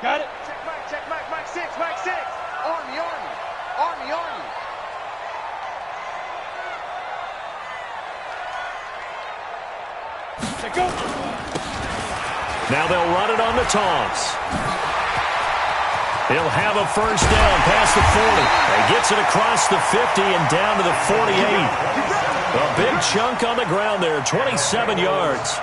Got it. Check Mike 6. Army. Check go. Now they'll run it on the toss. He'll have a first down past the 40. He gets it across the 50 and down to the 48. A big chunk on the ground there, 27 yards.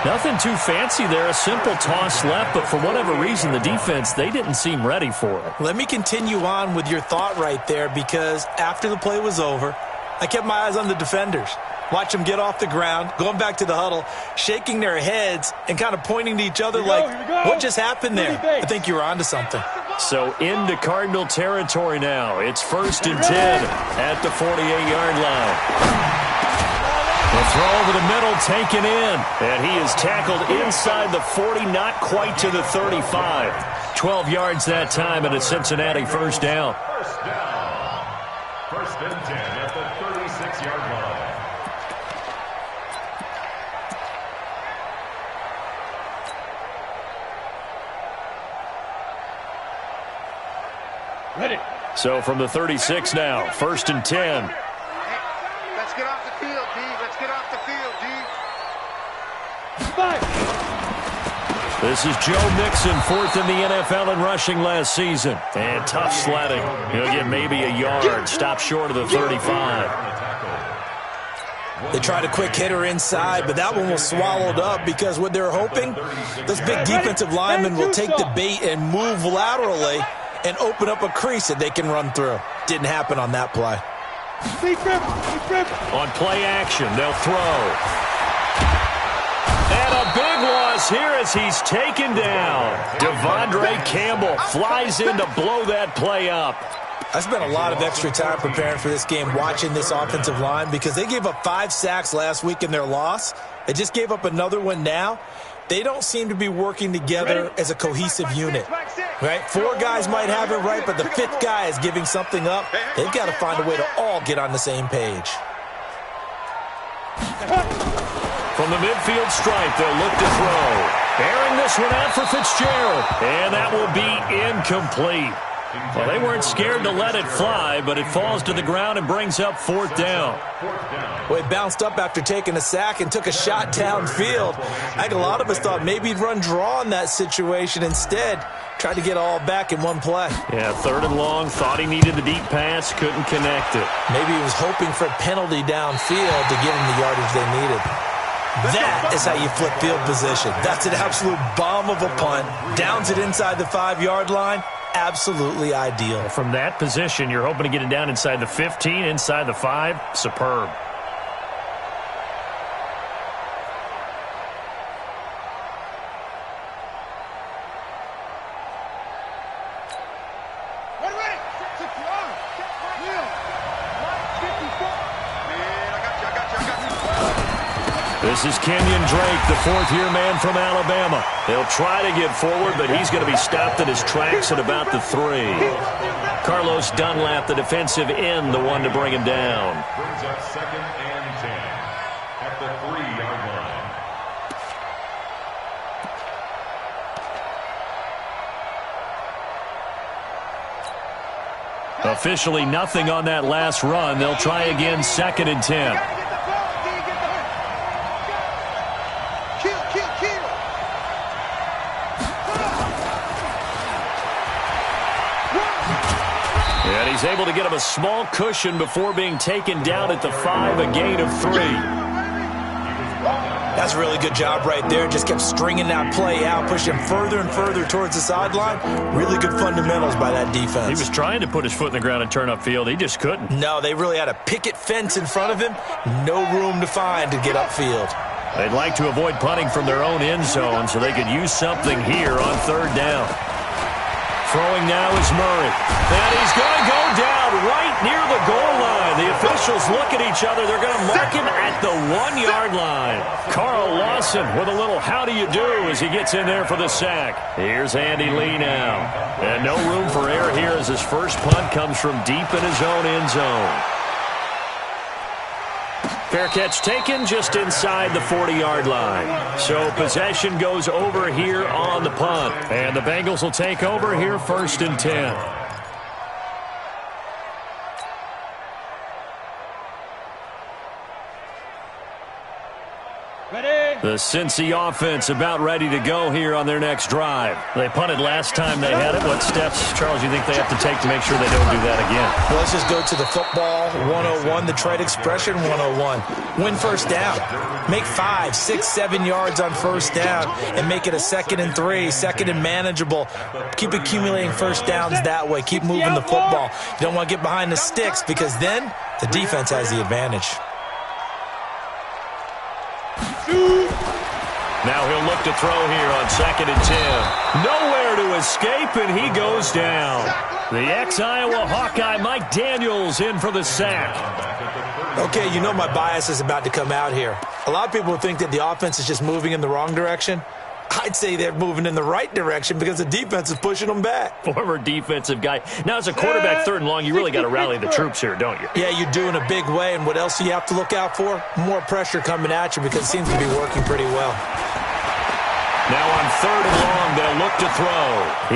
Nothing too fancy there, a simple toss left, but for whatever reason, the defense, they didn't seem ready for it. Let me continue on with your thought right there, because after the play was over, I kept my eyes on the defenders. Watch them get off the ground, going back to the huddle, shaking their heads and kind of pointing to each other like, what just happened there? I think you were onto something. So into Cardinal territory now. It's 1st and 10 at the 48-yard line. The throw over the middle taken in, and he is tackled inside the 40, not quite to the 35. 12 yards that time, and a Cincinnati first down. First and 10 at the 36-yard line. Ready. So from the 36 now, 1st and 10. Let's get off the field, D. Let's get off the field, D. Five. This is Joe Mixon, 4th in the NFL in rushing last season. And tough sledding. He'll get maybe a yard. Stop short of the 35. They tried a quick hitter inside, but that one was swallowed up because what they're hoping, those big defensive linemen will take the bait and move laterally and open up a crease that they can run through. Didn't happen on that play. On play action, they'll throw. And a big loss here as he's taken down. Devondre Campbell flies in to blow that play up. I spent a lot of extra time preparing for this game, watching this offensive line, because they gave up 5 sacks last week in their loss. They just gave up another one now. They don't seem to be working together as a cohesive unit. Right? 4 guys might have it right, but the 5th guy is giving something up. They've got to find a way to all get on the same page. From the midfield stripe, they'll look to throw. Airing this one out for Fitzgerald. And that will be incomplete. Well, they weren't scared to let it fly, but it falls to the ground and brings up 4th down. Well, he bounced up after taking a sack and took a shot downfield. I think a lot of us thought maybe he'd run draw in that situation. Instead, tried to get all back in one play. Yeah, 3rd and long, thought he needed the deep pass, couldn't connect it. Maybe he was hoping for a penalty downfield to give him the yardage they needed. That is how you flip field position. That's an absolute bomb of a punt. Downs it inside the 5-yard line. Absolutely ideal. From that position, you're hoping to get it down inside the 15, inside the 5. Superb. This is Kenyon Drake, the 4th-year man from Alabama. He'll try to get forward, but he's going to be stopped in his tracks at about the 3. Carlos Dunlap, the defensive end, the one to bring him down. Brings up 2nd and 10 at the 3-yard line. Officially nothing on that last run. They'll try again, 2nd and 10. And he's able to get him a small cushion before being taken down at the 5, a gain of 3. That's a really good job right there. Just kept stringing that play out, pushing him further and further towards the sideline. Really good fundamentals by that defense. He was trying to put his foot in the ground and turn upfield. He just couldn't. No, they really had a picket fence in front of him. No room to find to get upfield. They'd like to avoid punting from their own end zone so they could use something here on 3rd down. Throwing now is Murray. And he's going to go down right near the goal line. The officials look at each other. They're going to mark him at the 1-yard line. Carl Lawson with a little how do you do as he gets in there for the sack. Here's Andy Lee now. And no room for error here as his first punt comes from deep in his own end zone. Fair catch taken just inside the 40-yard line. So possession goes over here on the punt. And the Bengals will take over here 1st and 10. The Cincy offense about ready to go here on their next drive. They punted last time they had it. What steps, Charles, you think they have to take to make sure they don't do that again? Well, let's just go to the football 101, the trade expression 101. Win first down. Make 5, 6, 7 yards on first down and make it a 2nd and 3, 2nd and manageable. Keep accumulating first downs that way. Keep moving the football. You don't want to get behind the sticks because then the defense has the advantage. Now he'll look to throw here on 2nd and 10. Nowhere to escape, and he goes down. The ex-Iowa Hawkeye Mike Daniels in for the sack. Okay, you know my bias is about to come out here. A lot of people think that the offense is just moving in the wrong direction. I'd say they're moving in the right direction because the defense is pushing them back. Former defensive guy. Now, as a quarterback 3rd and long, you really got to rally the troops here, don't you? Yeah, you do in a big way. And what else do you have to look out for? More pressure coming at you because it seems to be working pretty well. Now on 3rd and long, they'll look to throw.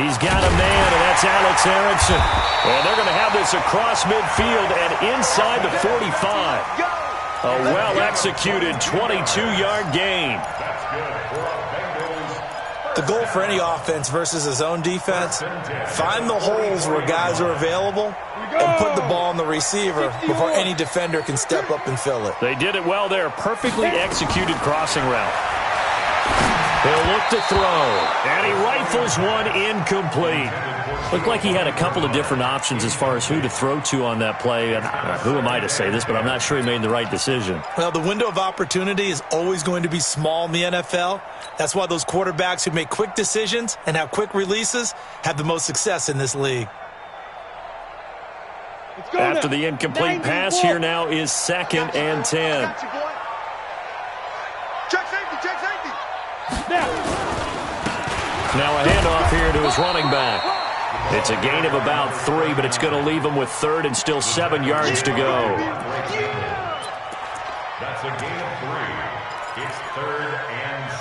He's got a man, and that's Alex Erickson. And they're going to have this across midfield and inside the 45. A well-executed 22-yard gain. The goal for any offense versus his own defense, find the holes where guys are available and put the ball on the receiver before any defender can step up and fill it. They did it well there. Perfectly executed crossing route. He'll look to throw, and he rifles one incomplete. Looked like he had a couple of different options as far as who to throw to on that play. And who am I to say this, but I'm not sure he made the right decision. Well, the window of opportunity is always going to be small in the NFL. That's why those quarterbacks who make quick decisions and have quick releases have the most success in this league. After the incomplete pass, here now is 2nd and 10. Now a handoff here to his running back. It's a gain of about 3, but it's going to leave him with 3rd and still 7 yards to go. That's a gain of 3. It's 3rd and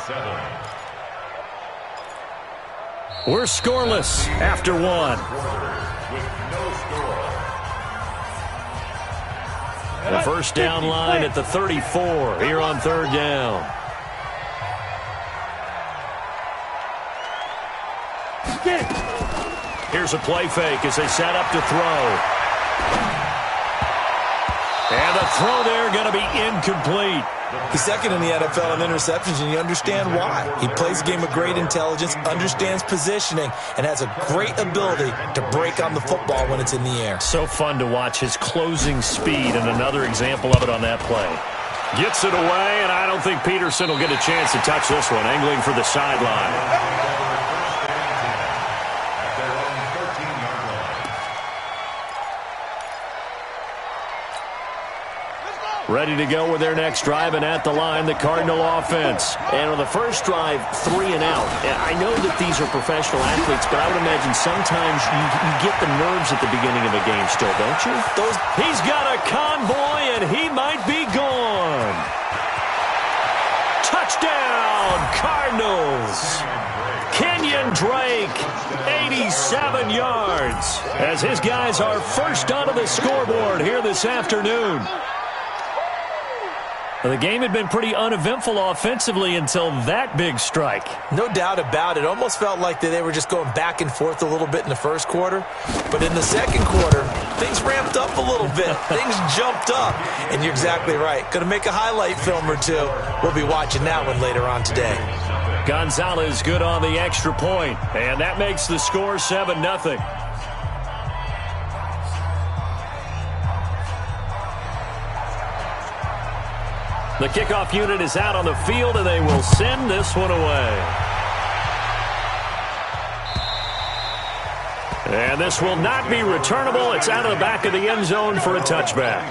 7. We're scoreless after 1. With no score. The first down line at the 34 here on 3rd down. Here's a play fake as they set up to throw. And the throw there going to be incomplete. He's 2nd in the NFL in interceptions, and you understand why. He plays a game of great intelligence, understands positioning, and has a great ability to break on the football when it's in the air. So fun to watch his closing speed, and another example of it on that play. Gets it away, and I don't think Peterson will get a chance to touch this one, angling for the sideline. Ready to go with their next drive, and at the line, the Cardinal offense. And on the first drive, 3 and out. I know that these are professional athletes, but I would imagine sometimes you get the nerves at the beginning of a game still, don't you? He's got a convoy, and he might be gone. Touchdown, Cardinals. Kenyon Drake, 87 yards, as his guys are first onto the scoreboard here this afternoon. The game had been pretty uneventful offensively until that big strike. No doubt about it. Almost felt like they were just going back and forth a little bit in the first quarter. But in the second quarter, things ramped up a little bit. Things jumped up. And you're exactly right. Going to make a highlight film or two. We'll be watching that one later on today. Gonzalez good on the extra point. And that makes the score 7-0. The kickoff unit is out on the field, and they will send this one away. And this will not be returnable. It's out of the back of the end zone for a touchback.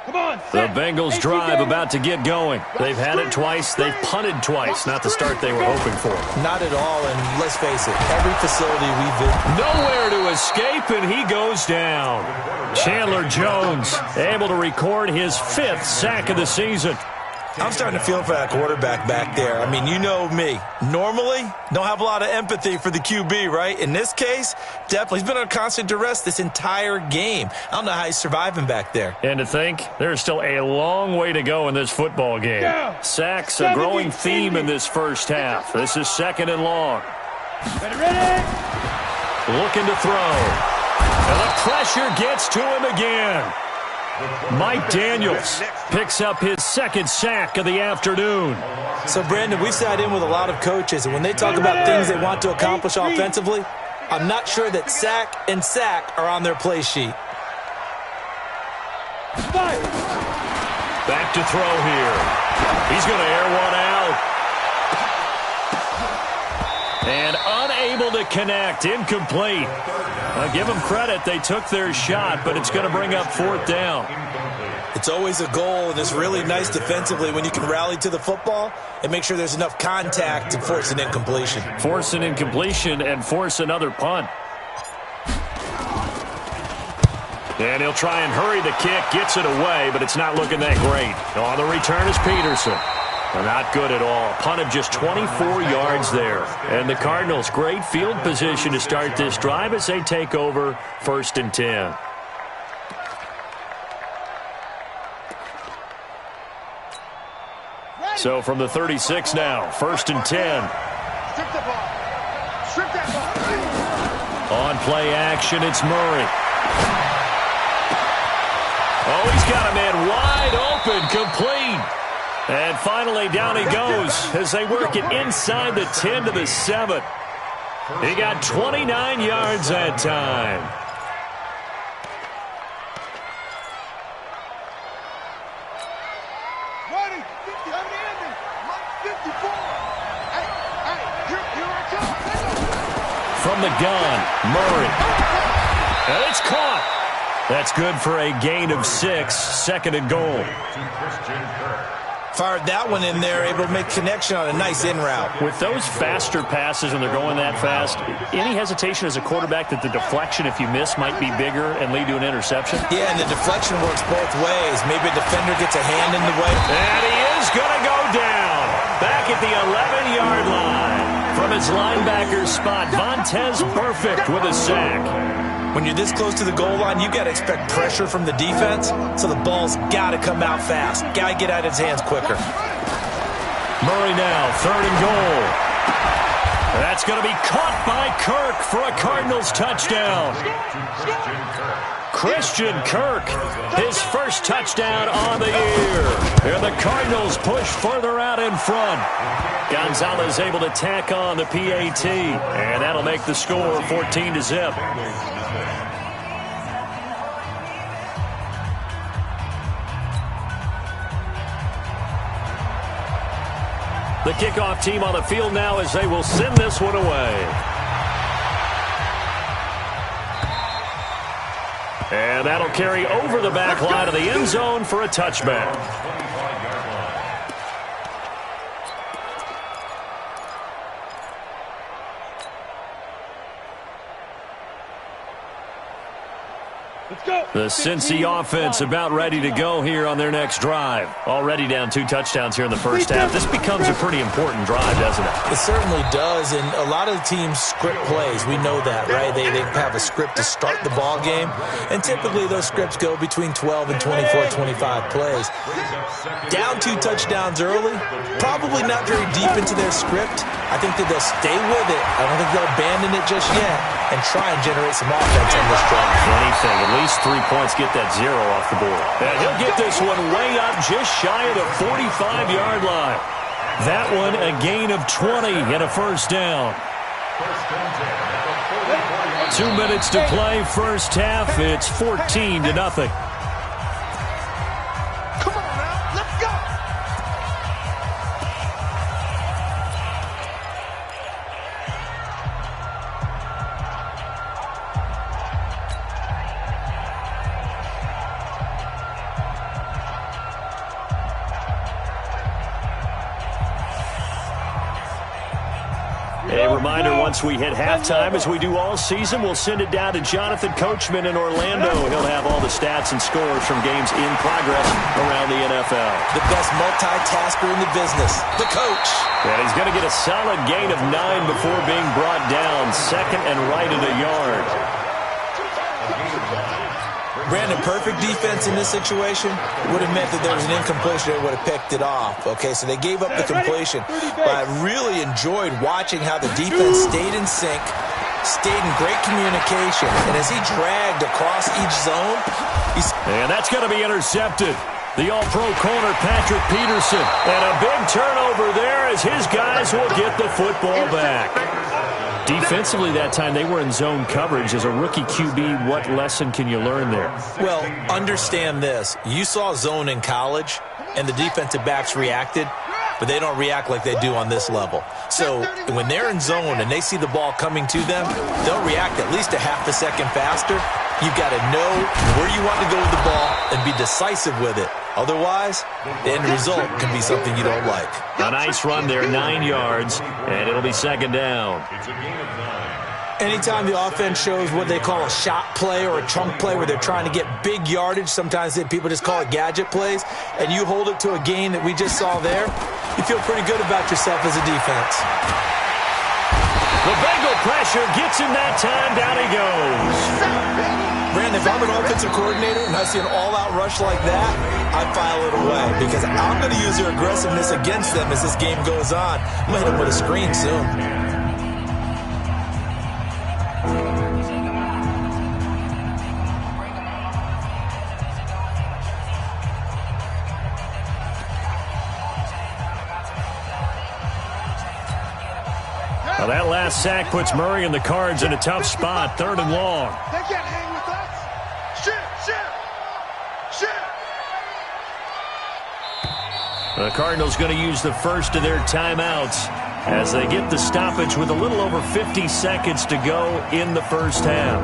The Bengals drive about to get going. They've had it twice. They've punted twice. Not the start they were hoping for. Not at all, and let's face it, every facility we've been... Nowhere to escape, and he goes down. Chandler Jones able to record his 5th sack of the season. I'm starting to feel for that quarterback back there. I mean, you know me. Normally, don't have a lot of empathy for the QB, right? In this case, definitely. He's been under constant duress this entire game. I don't know how he's surviving back there. And to think, there's still a long way to go in this football game. Sacks, a growing theme in this first half. This is 2nd and long. Ready? Looking to throw. And the pressure gets to him again. Mike Daniels picks up his 2nd sack of the afternoon. So, Brandon, we've sat in with a lot of coaches, and when they talk about things they want to accomplish offensively, I'm not sure that sack and sack are on their play sheet. Back to throw here. He's going to air one out. And unable to connect. Incomplete. Give them credit. They took their shot, but it's going to bring up 4th down. It's always a goal, and it's really nice defensively when you can rally to the football and make sure there's enough contact to force an incompletion. Force an incompletion and force another punt. And he'll try and hurry the kick. Gets it away, but it's not looking that great. On the return is Peterson. Not good at all. Punt of just 24 yards there. And the Cardinals, great field position to start this drive as they take over 1st and 10. So from the 36 now, 1st and 10. Strip the ball. Strip that ball. On play action, it's Murray. Oh, he's got a man wide open, complete. And finally, down he goes as they work it inside the 10 to the 7. He got 29 yards that time. Ready? 50, I'm the ending. 54. Hey, here I come. From the gun, Murray. And it's caught. That's good for a gain of 6, 2nd and goal. Fired that one in there, able to make connection on a nice in route. With those faster passes and they're going that fast, any hesitation as a quarterback that the deflection, if you miss, might be bigger and lead to an interception? Yeah, and the deflection works both ways. Maybe a defender gets a hand in the way. And he is going to go down. Back at the 11-yard line. From his linebacker's spot, Vontaze Burfict with a sack. When you're this close to the goal line, you got to expect pressure from the defense, so the ball's got to come out fast. Got to get out of his hands quicker. Murray now, 3rd and goal. That's going to be caught by Kirk for a Cardinals touchdown. Christian Kirk, his 1st touchdown on the year. And the Cardinals push further out in front. Gonzalez able to tack on the PAT, and that'll make the score 14-0. The kickoff team on the field now as they will send this one away. And that'll carry over the back line of the end zone for a touchback. The Cincy offense about ready to go here on their next drive. Already down 2 touchdowns here in the first half. This becomes a pretty important drive, doesn't it? It certainly does, and a lot of the teams script plays. We know that, right? They have a script to start the ball game, and typically those scripts go between 12 and 24, 25 plays. Down 2 touchdowns early, probably not very deep into their script. I think that they'll stay with it. I don't think they'll abandon it just yet and try and generate some offense on this drive. Anything, at least 3 points, get that 0 off the board. And he'll get this one way up just shy of the 45-yard line. That one a gain of 20 and a 1st down. 2 minutes to play, first half. It's 14-0. Come on now, let's go. A reminder, once we hit halftime, as we do all season, we'll send it down to Jonathan Coachman in Orlando. He'll have all the stats and scores from games in progress around the NFL. The best multitasker in the business, the coach. And he's going to get a solid gain of 9 before being brought down. Second and right at a yard. Brandon, perfect defense in this situation would have meant that there was an incompletion that would have picked it off. Okay, so they gave up the completion. But I really enjoyed watching how the defense stayed in sync, stayed in great communication. And as he dragged across each zone, and that's going to be intercepted. The all-pro corner, Patrick Peterson. And a big turnover there as his guys will get the football back. Defensively that time, they were in zone coverage. As a rookie QB, what lesson can you learn there? Well, understand this. You saw zone in college, and the defensive backs reacted, but they don't react like they do on this level. So when they're in zone and they see the ball coming to them, they'll react at least a half a second faster. You've got to know where you want to go with the ball and be decisive with it. Otherwise, the end result can be something you don't like. A nice run there, 9 yards, and it'll be second down. Anytime the offense shows what they call a shot play or a chunk play where they're trying to get big yardage, sometimes people just call it gadget plays, and you hold it to a gain that we just saw there, you feel pretty good about yourself as a defense. The Bengal pressure gets him that time. Down he goes. Brandon, if I'm an offensive coordinator and I see an all-out rush like that, I file it away because I'm going to use their aggressiveness against them as this game goes on. I'm going to hit them with a screen soon. Well, that last sack puts Murray and the Cards in a tough spot, 3rd and long. They can't hang with us. The Cardinals going to use the first of their timeouts as they get the stoppage with a little over 50 seconds to go in the first half.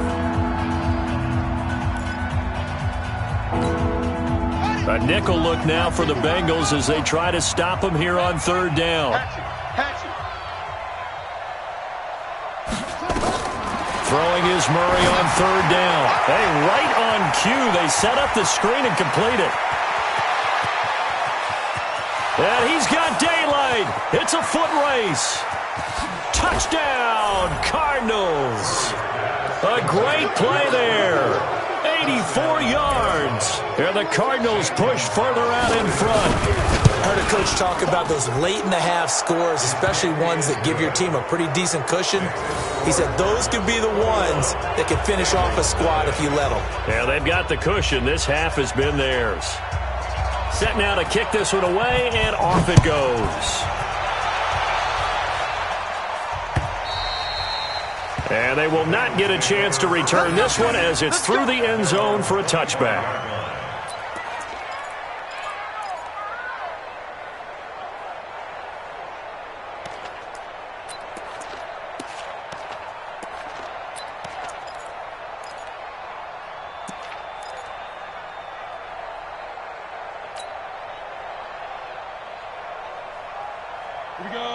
A nickel look now for the Bengals as they try to stop them here on 3rd down. Throwing is Murray on 3rd down. Hey, right on cue. They set up the screen and complete it. And he's got daylight. It's a foot race. Touchdown, Cardinals. A great play there. 84 yards. And the Cardinals push further out in front. I heard a coach talk about those late-in-the-half scores, especially ones that give your team a pretty decent cushion. He said those could be the ones that can finish off a squad if you let them. Yeah, they've got the cushion. This half has been theirs. Set now to kick this one away, and off it goes. And they will not get a chance to return this one as it's through the end zone for a touchback.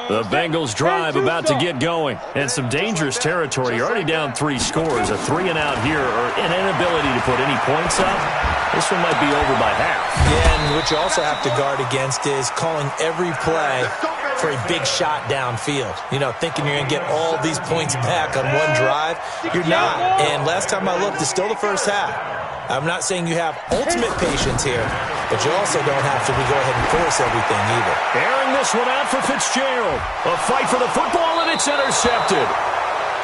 The Bengals drive about to get going. And some dangerous territory. You're already down 3 scores. A 3-and-out here or an inability to put any points up. This one might be over by half. Yeah, and what you also have to guard against is calling every play for a big shot downfield. You know, thinking you're going to get all these points back on one drive. You're not. And last time I looked, it's still the first half. I'm not saying you have ultimate patience here, but you also don't have to go ahead and force everything either. Airing this one out for Fitzgerald. A fight for the football, and it's intercepted.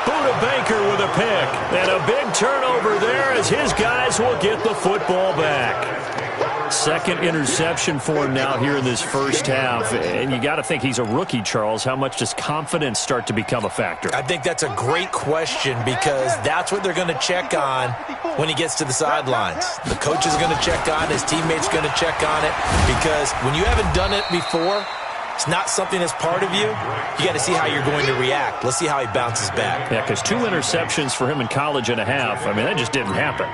Buda Baker with a pick. And a big turnover there as his guys will get the football back. Second interception for him now here in this first half. And you got to think he's a rookie, Charles. How much does confidence start to become a factor? I think that's a great question because that's what they're going to check on when he gets to the sidelines. The coach is going to check on it. His teammate's going to check on it because when you haven't done it before, it's not something that's part of you. You got to see how you're going to react. Let's see how he bounces back. Yeah, because 2 interceptions for him in college and a half. I mean, that just didn't happen.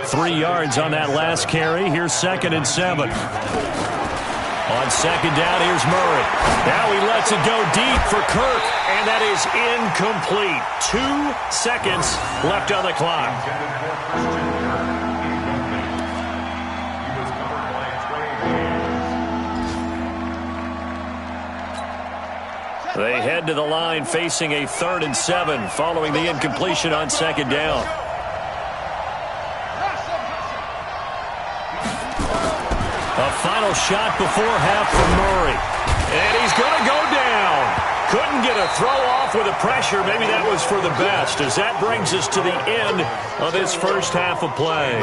3 yards on that last carry. Here's 2nd and 7. On second down, here's Murray. Now he lets it go deep for Kirk, and that is incomplete. 2 seconds left on the clock. They head to the line facing a 3rd and 7 following the incompletion on second down. A final shot before half from Murray. And he's going to go down. Couldn't get a throw off with the pressure. Maybe that was for the best, as that brings us to the end of this first half of play.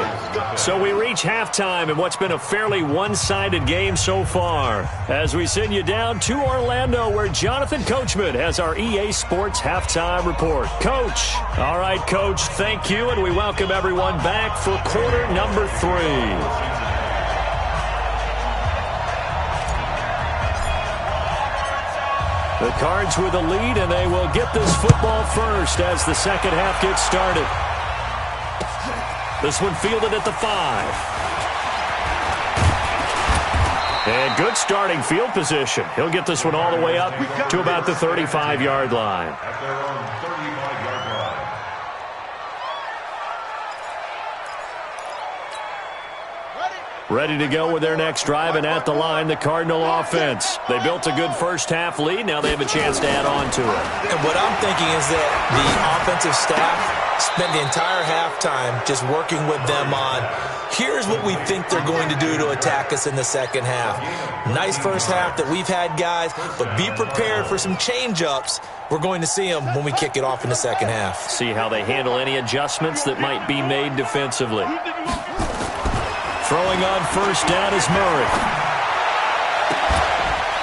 So we reach halftime in what's been a fairly one-sided game so far, as we send you down to Orlando, where Jonathan Coachman has our EA Sports halftime report. Coach. All right, Coach, thank you, and we welcome everyone back for quarter number 3. The Cards with the lead, and they will get this football first as the second half gets started. This one fielded at the 5. And good starting field position. He'll get this one all the way up to about the 35-yard line. At their own 35-yard line. Ready to go with their next drive, and at the line, the Cardinal offense. They built a good first-half lead. Now they have a chance to add on to it. And what I'm thinking is that the offensive staff spent the entire halftime just working with them on, here's what we think they're going to do to attack us in the second half. Nice first half that we've had, guys, but be prepared for some change-ups. We're going to see them when we kick it off in the second half. See how they handle any adjustments that might be made defensively. Throwing on first down is Murray.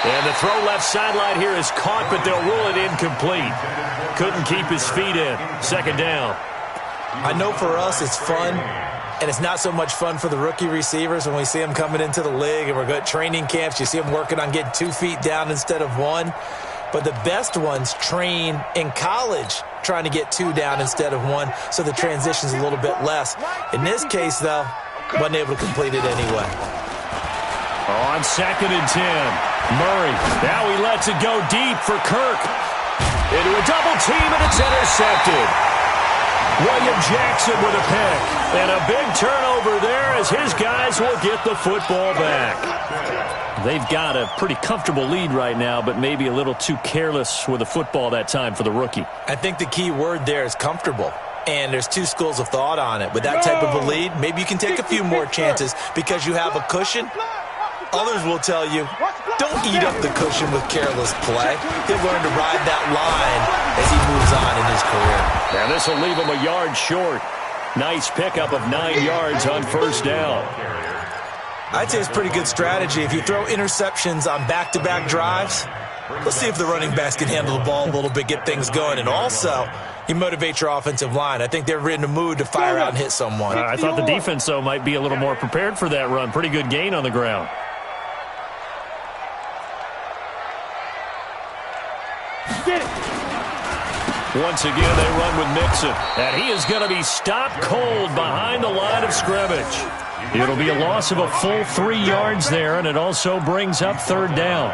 And the throw left sideline here is caught, but they'll rule it incomplete. Couldn't keep his feet in. Second down. I know for us it's fun, and it's not so much fun for the rookie receivers when we see them coming into the league and we're good training camps. You see them working on getting 2 feet down instead of 1. But the best ones train in college trying to get 2 down instead of 1, so the transition's a little bit less. In this case, though, wasn't able to complete it anyway. On second and 10, Murray. Now he lets it go deep for Kirk. Into a double team, and it's intercepted. William Jackson with a pick. And a big turnover there as his guys will get the football back. They've got a pretty comfortable lead right now, but maybe a little too careless with the football that time for the rookie. I think the key word there is comfortable. And there's 2 schools of thought on it. With that type of a lead, maybe you can take a few more chances because you have a cushion. Others will tell you, don't eat up the cushion with careless play. He'll learn to ride that line as he moves on in his career. Now this will leave him a yard short. Nice pickup of 9 yards on first down. I'd say it's pretty good strategy. If you throw interceptions on back-to-back drives, let's see if the running backs can handle the ball a little bit, get things going. And also, you motivate your offensive line. I think they're in the mood to fire out and hit someone. I thought the defense, though, might be a little more prepared for that run. Pretty good gain on the ground. Once again, they run with Mixon. And he is going to be stopped cold behind the line of scrimmage. It'll be a loss of a full 3 yards there, and it also brings up third down.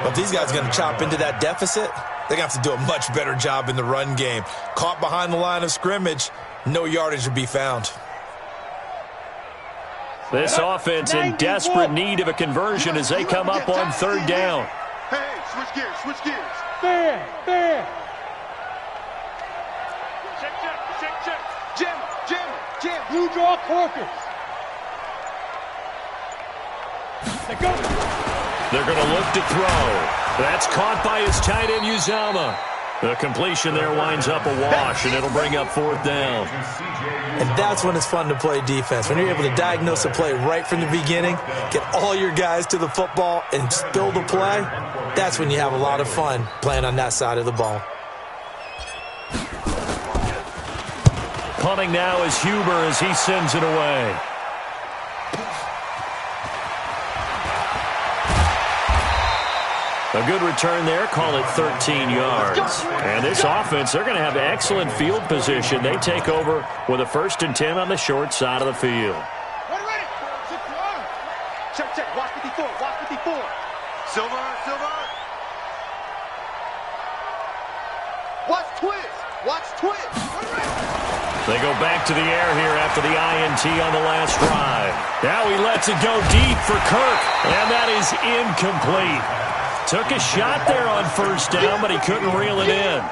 But if these guys are going to chop into that deficit, they're going to have to do a much better job in the run game. Caught behind the line of scrimmage, no yardage would be found. This offense in desperate need of a conversion as they come up on third down. Hey, switch gears, switch gears. Fair. Check. Jim. Blue draw Corkers. They go. They're going to look to throw. That's caught by his tight end, Uzama. The completion there winds up a wash, and it'll bring up fourth down. And that's when it's fun to play defense. When you're able to diagnose a play right from the beginning, get all your guys to the football, and spill the play, that's when you have a lot of fun playing on that side of the ball. Punting now is Huber as he sends it away. A good return there, call it 13 yards. And this offense, they're going to have excellent field position. They take over with a 1st and 10 on the short side of the field. Ready. Check. Watch 54. Silver. Watch twist. Watch twist. They go back to the air here after the INT on the last drive. Now he lets it go deep for Kirk, and that is incomplete. Took a shot there on first down, but he couldn't reel it in.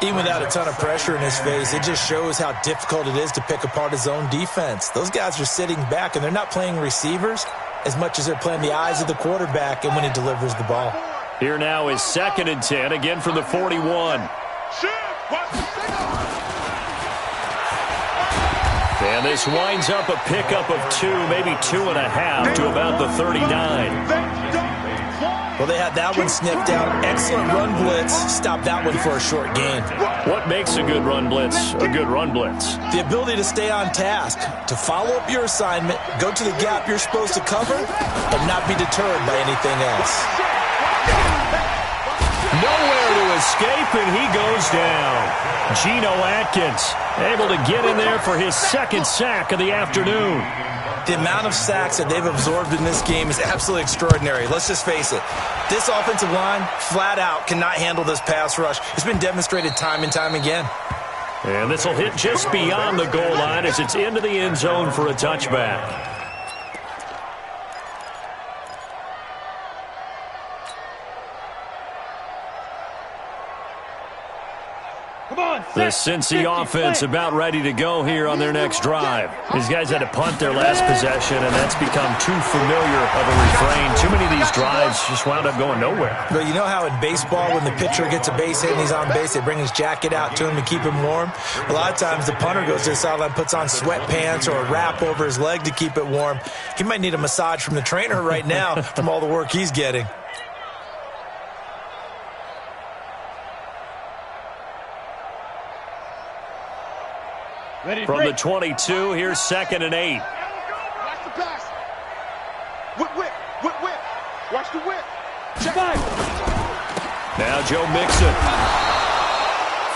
Even without a ton of pressure in his face, it just shows how difficult it is to pick apart his own defense. Those guys are sitting back, and they're not playing receivers as much as they're playing the eyes of the quarterback and when he delivers the ball. Here now is 2nd and 10, again from the 41. And this winds up a pickup of 2, maybe 2.5 to about the 39. Well, they had that one sniffed out. Excellent run blitz. Stop that one for a short gain. What makes a good run blitz a good run blitz? The ability to stay on task, to follow up your assignment, go to the gap you're supposed to cover, and not be deterred by anything else. Nowhere to escape, and he goes down. Geno Atkins able to get in there for his 2nd sack of the afternoon. The amount of sacks that they've absorbed in this game is absolutely extraordinary. Let's just face it. This offensive line, flat out, cannot handle this pass rush. It's been demonstrated time and time again. And this will hit just beyond the goal line as it's into the end zone for a touchback. The Cincy offense about ready to go here on their next drive. These guys had to punt their last possession, and that's become too familiar of a refrain. Too many of these drives just wound up going nowhere. But you know how in baseball, when the pitcher gets a base hit and he's on base, they bring his jacket out to him to keep him warm? A lot of times the punter goes to the sideline, puts on sweatpants or a wrap over his leg to keep it warm. He might need a massage from the trainer right now from all the work he's getting. From the 22, here's 2nd and 8. Watch the pass. Whip. Watch the whip. Check. Now Joe Mixon.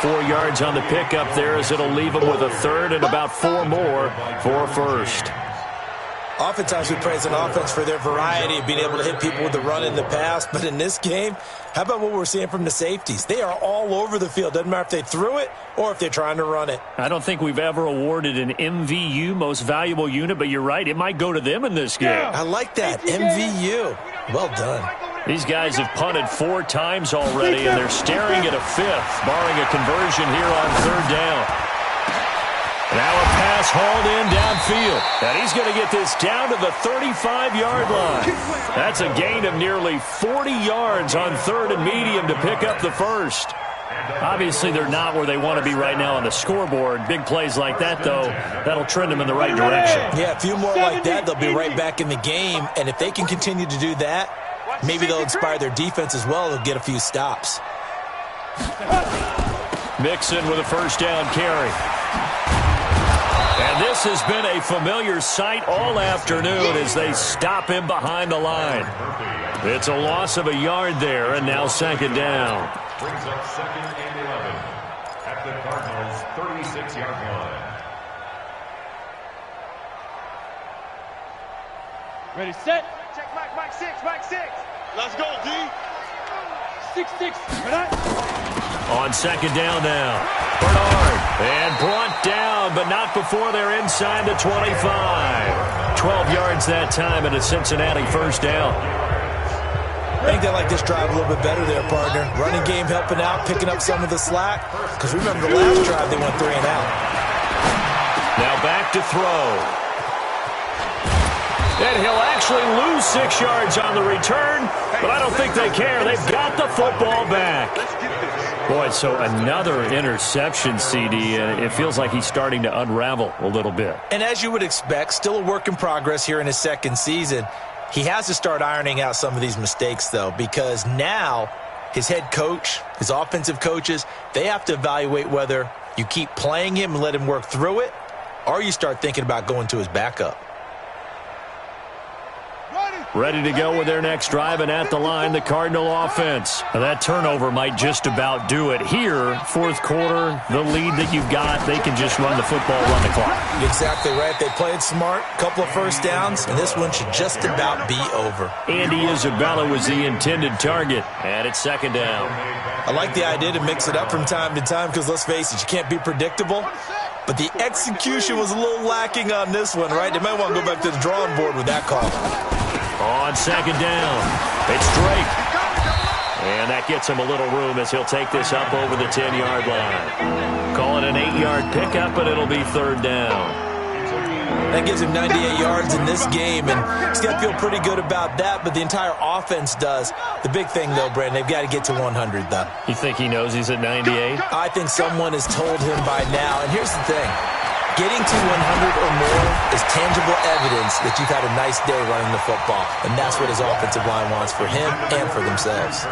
4 yards on the pickup there as it'll leave him with a 3rd and about 4 more for a 1st. Oftentimes we praise an offense for their variety of being able to hit people with the run in the pass, but in this game, how about what we're seeing from the safeties? They are all over the field. Doesn't matter if they threw it or if they're trying to run it. I don't think we've ever awarded an MVU, most valuable unit, but you're right, it might go to them in this game. I like that, MVU. Well done. These guys have punted 4 times already, and they're staring at a 5th, barring a conversion here on 3rd down. Now a pass hauled in downfield. And he's going to get this down to the 35-yard line. That's a gain of nearly 40 yards on 3rd and medium to pick up the 1st. Obviously, they're not where they want to be right now on the scoreboard. Big plays like that, though, that'll trend them in the right direction. Yeah, a few more like that, they'll be right back in the game. And if they can continue to do that, maybe they'll inspire their defense as well. They'll get a few stops. Mixon with a 1st down carry. And this has been a familiar sight all afternoon as they stop him behind the line. It's a loss of a yard there, and now 2nd down. Brings up 2nd and 11 at the Cardinals' 36-yard line. Ready, set. Check Mike 6. Let's go, D. 6-6. Right. On 2nd down now. Bernard. And brought down, but not before they're inside the 25. 12 yards that time and a Cincinnati 1st down. I think they like this drive a little bit better there, partner. Running game helping out, picking up some of the slack. Because remember the last drive, they went 3 and out. Now back to throw. And he'll actually lose 6 yards on the return, but I don't think they care. They've got the football back. Boy, so another interception, CD, and it feels like he's starting to unravel a little bit. And as you would expect, still a work in progress here in his 2nd season. He has to start ironing out some of these mistakes, though, because now his head coach, his offensive coaches, they have to evaluate whether you keep playing him and let him work through it, or you start thinking about going to his backup. Ready. Ready to go with their next drive, and at the line, the Cardinal offense. Now, that turnover might just about do it. Here, fourth quarter, the lead that you've got, they can just run the football, run the clock. Exactly right. They played smart, couple of first downs, and this one should just about be over. Andy Isabella was the intended target, and it's second down. I like the idea to mix it up from time to time because, let's face it, you can't be predictable. But the execution was a little lacking on this one, right? They might want to go back to the drawing board with that call. On second down, it's Drake. And that gets him a little room as he'll take this up over the 10-yard line. Call it an 8-yard pickup, and it'll be third down. That gives him 98 yards in this game, and he's got to feel pretty good about that, but the entire offense does. The big thing, though, Brandon, they've got to get to 100, though. You think he knows he's at 98? I think someone has told him by now, and here's the thing. Getting to 100 or more is tangible evidence that you've had a nice day running the football, and that's what his offensive line wants for him and for themselves.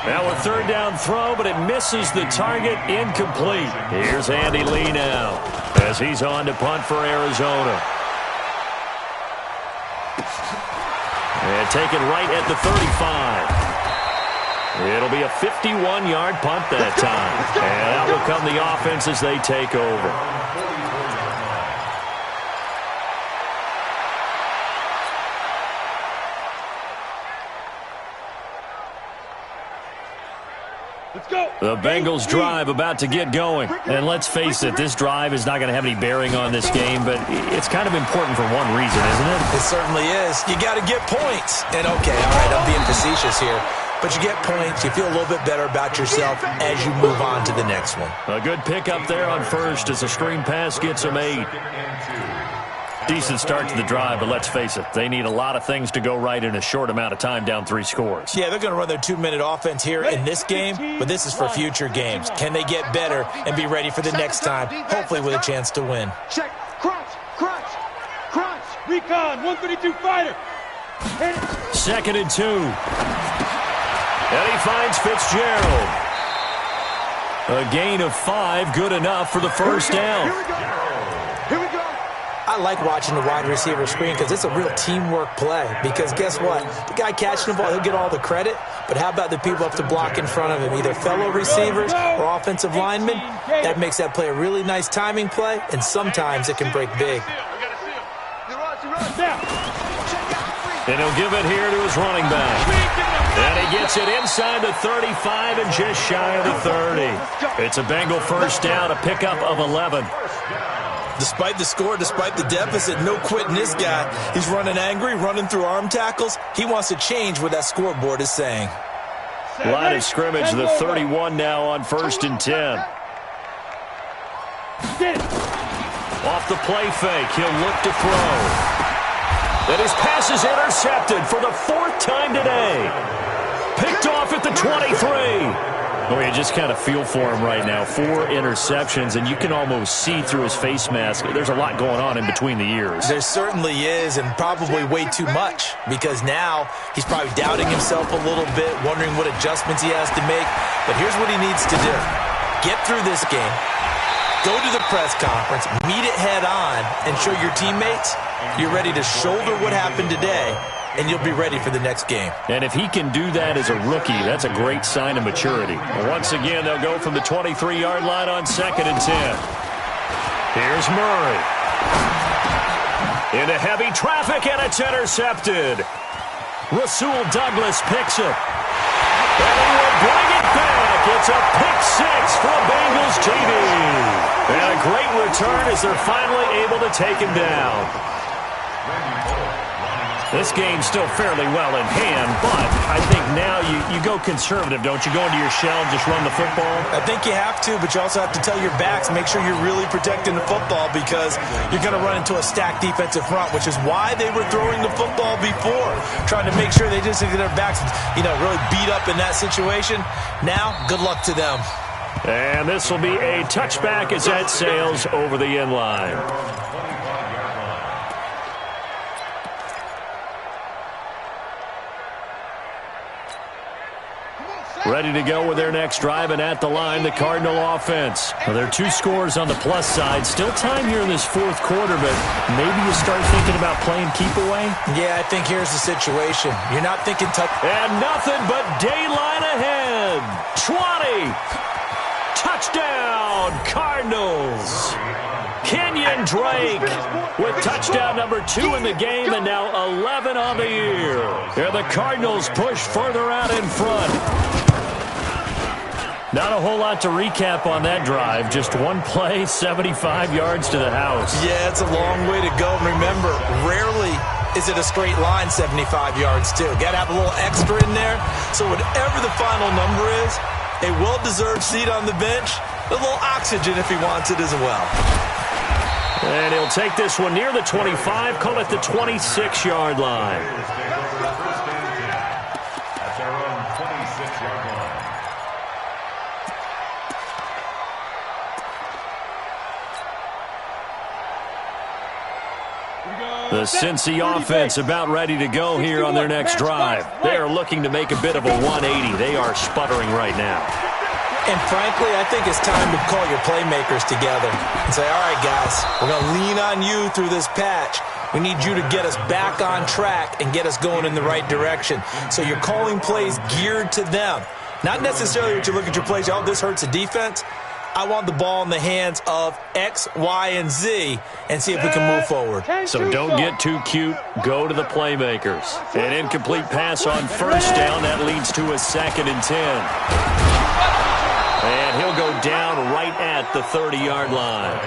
Now a third down throw, but it misses the target, incomplete. Here's Andy Lee now as he's on to punt for Arizona. And taken right at the 35. It'll be a 51-yard punt that time. And out will come the offense as they take over. Let's go. The Bengals drive about to get going. And let's face it, this drive is not going to have any bearing on this game, but it's kind of important for one reason, isn't it? It certainly is. You got to get points. And okay, all right, I'm being facetious here. But you get points, you feel a little bit better about yourself as you move on to the next one. A good pickup there on first as a screen pass gets them 8. Decent start to the drive, but let's face it, they need a lot of things to go right in a short amount of time, down 3 scores. Yeah, they're going to run their 2-minute offense here in this game, but this is for future games. Can they get better and be ready for the next time, hopefully with a chance to win? Check. Crunch. Crunch. Crunch. Recon, 132 fighter. Second and 2. And he finds Fitzgerald. A gain of 5, good enough for the first down. Here we go. I like watching the wide receiver screen because it's a real teamwork play. Because guess what? The guy catching the ball, he'll get all the credit. But how about the people up to block in front of him, either fellow receivers or offensive linemen? That makes that play a really nice timing play, and sometimes it can break big. And he'll give it here to his running back. And he gets it inside the 35 and just shy of the 30. It's a Bengal first down, a pickup of 11. Despite the score, despite the deficit, no quitting this guy. He's running angry, running through arm tackles. He wants to change what that scoreboard is saying. Line of scrimmage, the 31 now on first and 10. Off the play fake, he'll look to throw. And his pass is intercepted for the 4th time today. Picked off at the 23. Oh, you just kind of feel for him right now. 4 interceptions, and you can almost see through his face mask. There's a lot going on in between the ears. There certainly is, and probably way too much, because now he's probably doubting himself a little bit, wondering what adjustments he has to make. But here's what he needs to do. Get through this game, go to the press conference, meet it head on, and show your teammates you're ready to shoulder what happened today, and you'll be ready for the next game. And if he can do that as a rookie, that's a great sign of maturity. Once again, they'll go from the 23-yard line on second and 10. Here's Murray. Into heavy traffic, and it's intercepted. Rasul Douglas picks it. And he will bring it back. It's a pick 6 for Bengals TV. And a great return as they're finally able to take him down. This game's still fairly well in hand, but I think now you go conservative, don't you? Go into your shell and just run the football? I think you have to, but you also have to tell your backs, make sure you're really protecting the football because you're going to run into a stacked defensive front, which is why they were throwing the football before, trying to make sure they just get their backs, really beat up in that situation. Now, good luck to them. And this will be a touchback as that sails over the end line. Ready to go with their next drive, and at the line, the Cardinal offense. Well, there are 2 scores on the plus side. Still time here in this fourth quarter, but maybe you start thinking about playing keep away? Yeah, I think here's the situation. You're not thinking tough. And nothing but daylight ahead. 20. Touchdown, Cardinals. Kenyon Drake with touchdown number 2 in the game, and now 11 on the year. Here the Cardinals push further out in front. Not a whole lot to recap on that drive. Just one play, 75 yards to the house. Yeah, it's a long way to go. Remember, rarely is it a straight line 75 yards, too. Got to have a little extra in there. So whatever the final number is, a well-deserved seat on the bench, a little oxygen if he wants it as well. And he'll take this one near the 25, call it the 26-yard line. That's our own 26-yard line. The Cincy offense about ready to go here on their next drive. They are looking to make a bit of a 180. They are sputtering right now. And frankly, I think it's time to call your playmakers together and say, all right, guys, we're going to lean on you through this patch. We need you to get us back on track and get us going in the right direction. So you're calling plays geared to them. Not necessarily what you look at your plays, oh, this hurts the defense. I want the ball in the hands of X, Y, and Z and see if we can move forward. So don't get too cute. Go to the playmakers. An incomplete pass on first down. That leads to a 2nd and 10. And he'll go down right at the 30-yard line.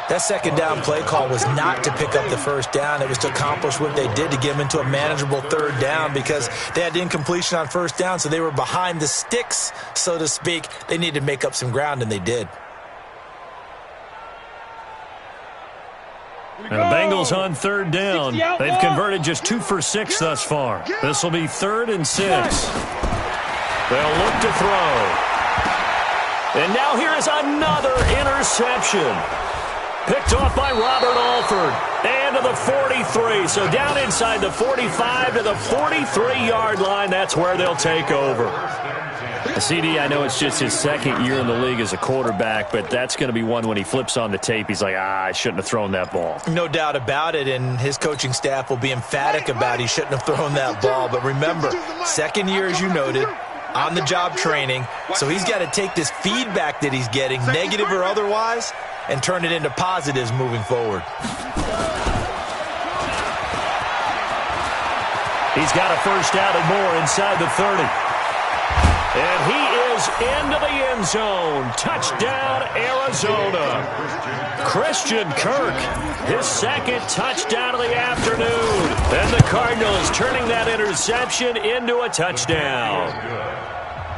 That second down play call was not to pick up the first down. It was to accomplish what they did to get them into a manageable 3rd down because they had incompletion on first down, so they were behind the sticks, so to speak. They needed to make up some ground, and they did. And the Bengals on 3rd down. They've converted just 2 for 6 thus far. This will be 3rd and 6. They'll look to throw. And now here is another interception. Picked off by Robert Alford. And to the 43. So down inside the 45 to the 43-yard line. That's where they'll take over. CD, I know it's just his 2nd year in the league as a quarterback, but that's going to be one when he flips on the tape. He's like, I shouldn't have thrown that ball. No doubt about it, and his coaching staff will be emphatic about he shouldn't have thrown that ball. But remember, 2nd year, as you noted, on-the-job training. So he's got to take this feedback that he's getting, negative or otherwise, and turn it into positives moving forward. He's got a first down and more inside the 30. And he is into the end zone. Touchdown, Arizona. Christian Kirk, his 2nd touchdown of the afternoon. And the Cardinals turning that interception into a touchdown.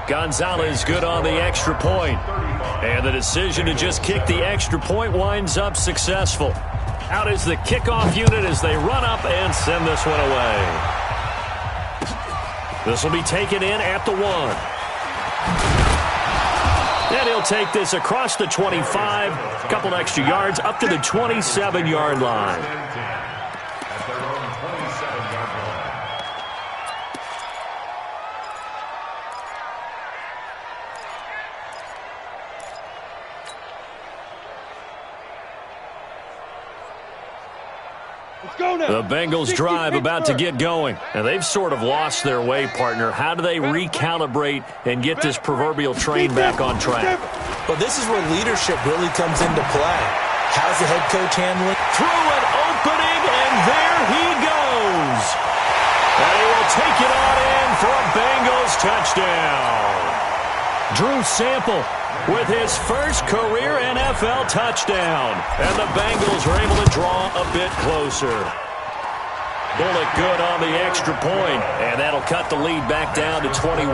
Gonzalez good on the extra point. And the decision to just kick the extra point winds up successful. Out is the kickoff unit as they run up and send this one away. This will be taken in at the 1. And he'll take this across the 25, a couple extra yards, up to the 27-yard line. The Bengals drive about to get going. And they've sort of lost their way, partner. How do they recalibrate and get this proverbial train back on track? Well, this is where leadership really comes into play. How's the head coach handling? Through an opening, and there he goes. And he will take it on in for a Bengals touchdown. Drew Sample with his first career NFL touchdown. And the Bengals are able to draw a bit closer. Bullock good on the extra point, and that'll cut the lead back down to 21.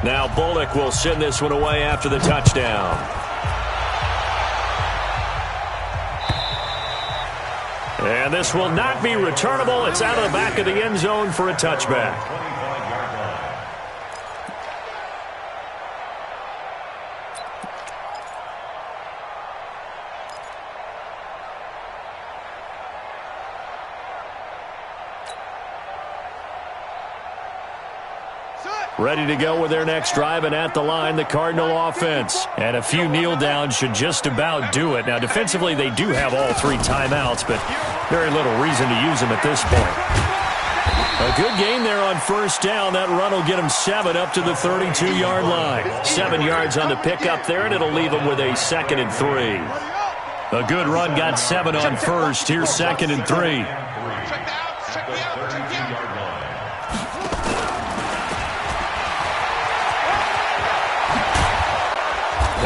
Now Bullock will send this one away after the touchdown. And this will not be returnable. It's out of the back of the end zone for a touchback. Ready to go with their next drive, and at the line, the Cardinal offense. And a few kneel downs should just about do it. Now, defensively, they do have all 3 timeouts, but very little reason to use them at this point. A good game there on first down. That run will get them 7 up to the 32-yard line. 7 yards on the pickup there, and it'll leave them with a 2nd and 3. A good run got 7 on first. Here's 2nd and 3.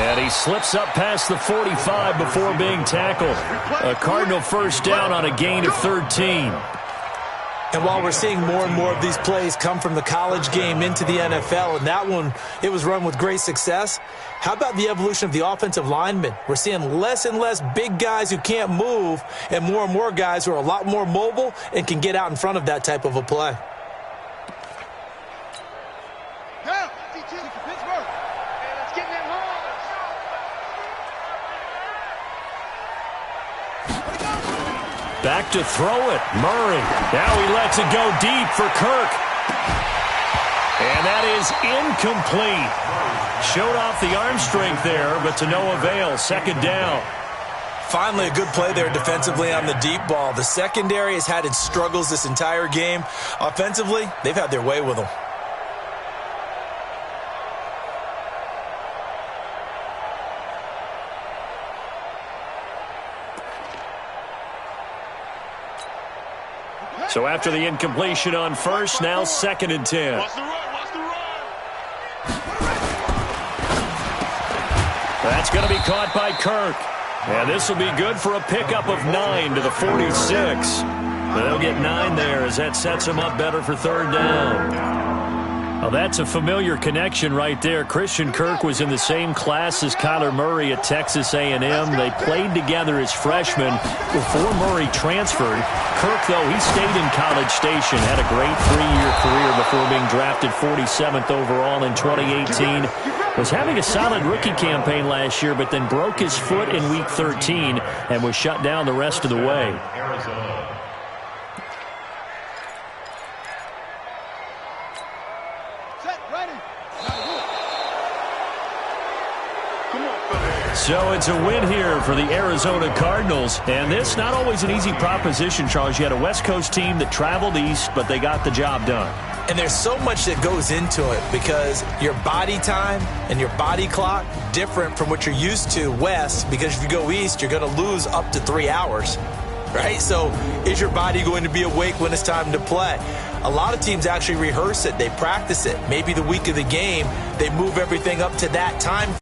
And he slips up past the 45 before being tackled. A Cardinal first down on a gain of 13. And while we're seeing more and more of these plays come from the college game into the NFL, and that one, it was run with great success, how about the evolution of the offensive linemen? We're seeing less and less big guys who can't move and more guys who are a lot more mobile and can get out in front of that type of a play. Back to throw it. Murray. Now he lets it go deep for Kirk. And that is incomplete. Showed off the arm strength there, but to no avail. 2nd down. Finally, a good play there defensively on the deep ball. The secondary has had its struggles this entire game. Offensively, they've had their way with them. So after the incompletion on first, now 2nd and 10. That's going to be caught by Kirk. And this will be good for a pickup of 9 to the 46. They'll get 9 there as that sets them up better for 3rd down. Well, that's a familiar connection right there. Christian Kirk was in the same class as Kyler Murray at Texas A&M. They played together as freshmen before Murray transferred. Kirk, though, he stayed in College Station, had a great 3-year career before being drafted 47th overall in 2018. Was having a solid rookie campaign last year, but then broke his foot in Week 13 and was shut down the rest of the way. So it's a win here for the Arizona Cardinals. And this not always an easy proposition, Charles. You had a West Coast team that traveled east, but they got the job done. And there's so much that goes into it because your body time and your body clock different from what you're used to west, because if you go east, you're going to lose up to 3 hours, right? So is your body going to be awake when it's time to play? A lot of teams actually rehearse it. They practice it. Maybe the week of the game, they move everything up to that time.